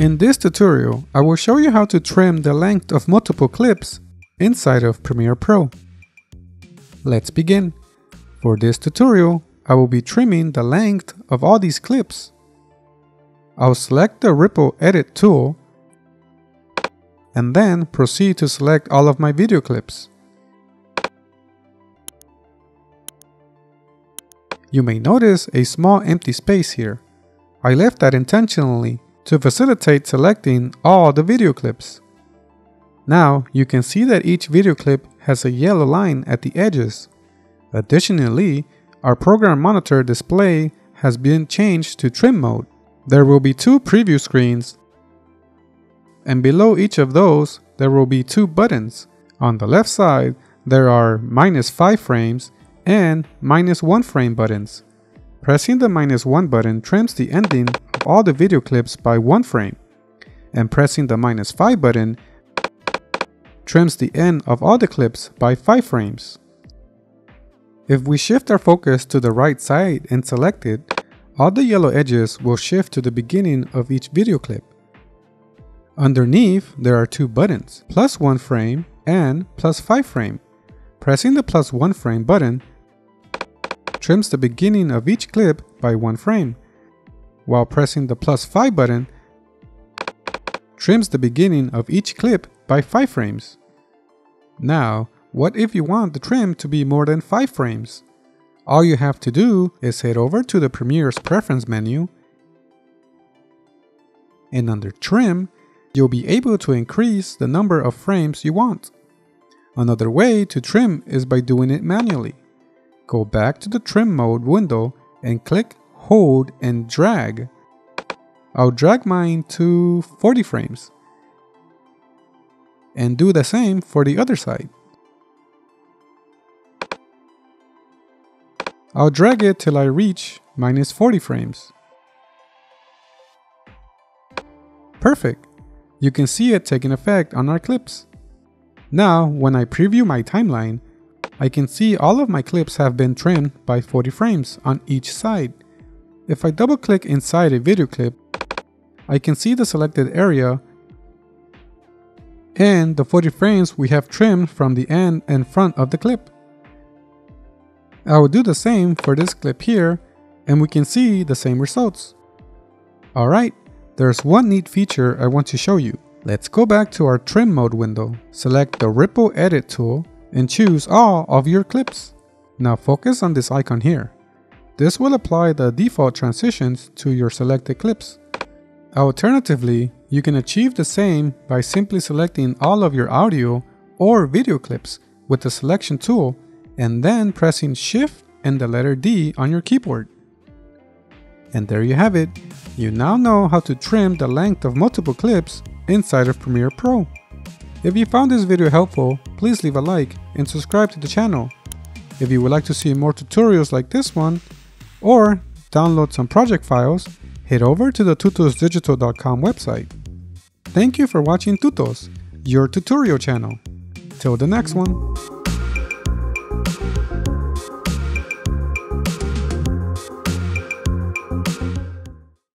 In this tutorial, I will show you how to trim the length of multiple clips inside of Premiere Pro. Let's begin. For this tutorial, I will be trimming the length of all these clips. I'll select the Ripple Edit tool and then proceed to select all of my video clips. You may notice a small empty space here. I left that intentionally to facilitate selecting all the video clips. Now you can see that each video clip has a yellow line at the edges. Additionally, our program monitor display has been changed to trim mode. There will be two preview screens, and below each of those there will be two buttons. On the left side there are -5 frames and -1 frame buttons. Pressing the -1 button trims the ending of all the video clips by 1 frame, and pressing the -5 button trims the end of all the clips by 5 frames. If we shift our focus to the right side and select it, all the yellow edges will shift to the beginning of each video clip. Underneath, there are two buttons, +1 frame and +5 frame. Pressing the +1 frame button trims the beginning of each clip by 1 frame, while pressing the +5 button trims the beginning of each clip by 5 frames. Now, what if you want the trim to be more than 5 frames? All you have to do is head over to the Premiere's Preference menu, and under Trim, you'll be able to increase the number of frames you want. Another way to trim is by doing it manually. Go back to the Trim Mode window and click, hold, and drag. I'll drag mine to 40 frames. And do the same for the other side. I'll drag it till I reach -40 frames. Perfect! You can see it taking effect on our clips. Now, when I preview my timeline, I can see all of my clips have been trimmed by 40 frames on each side. If I double click inside a video clip, I can see the selected area and the 40 frames we have trimmed from the end and front of the clip. I will do the same for this clip here, and we can see the same results. Alright, there's one neat feature I want to show you. Let's go back to our Trim Mode window, select the Ripple Edit tool, and choose all of your clips. Now focus on this icon here. This will apply the default transitions to your selected clips. Alternatively, you can achieve the same by simply selecting all of your audio or video clips with the selection tool and then pressing Shift and the letter D on your keyboard. And there you have it. You now know how to trim the length of multiple clips inside of Premiere Pro. If you found this video helpful, please leave a like and subscribe to the channel. If you would like to see more tutorials like this one, or download some project files, head over to the tutosdigital.com website. Thank you for watching Tutos, your tutorial channel. Till the next one.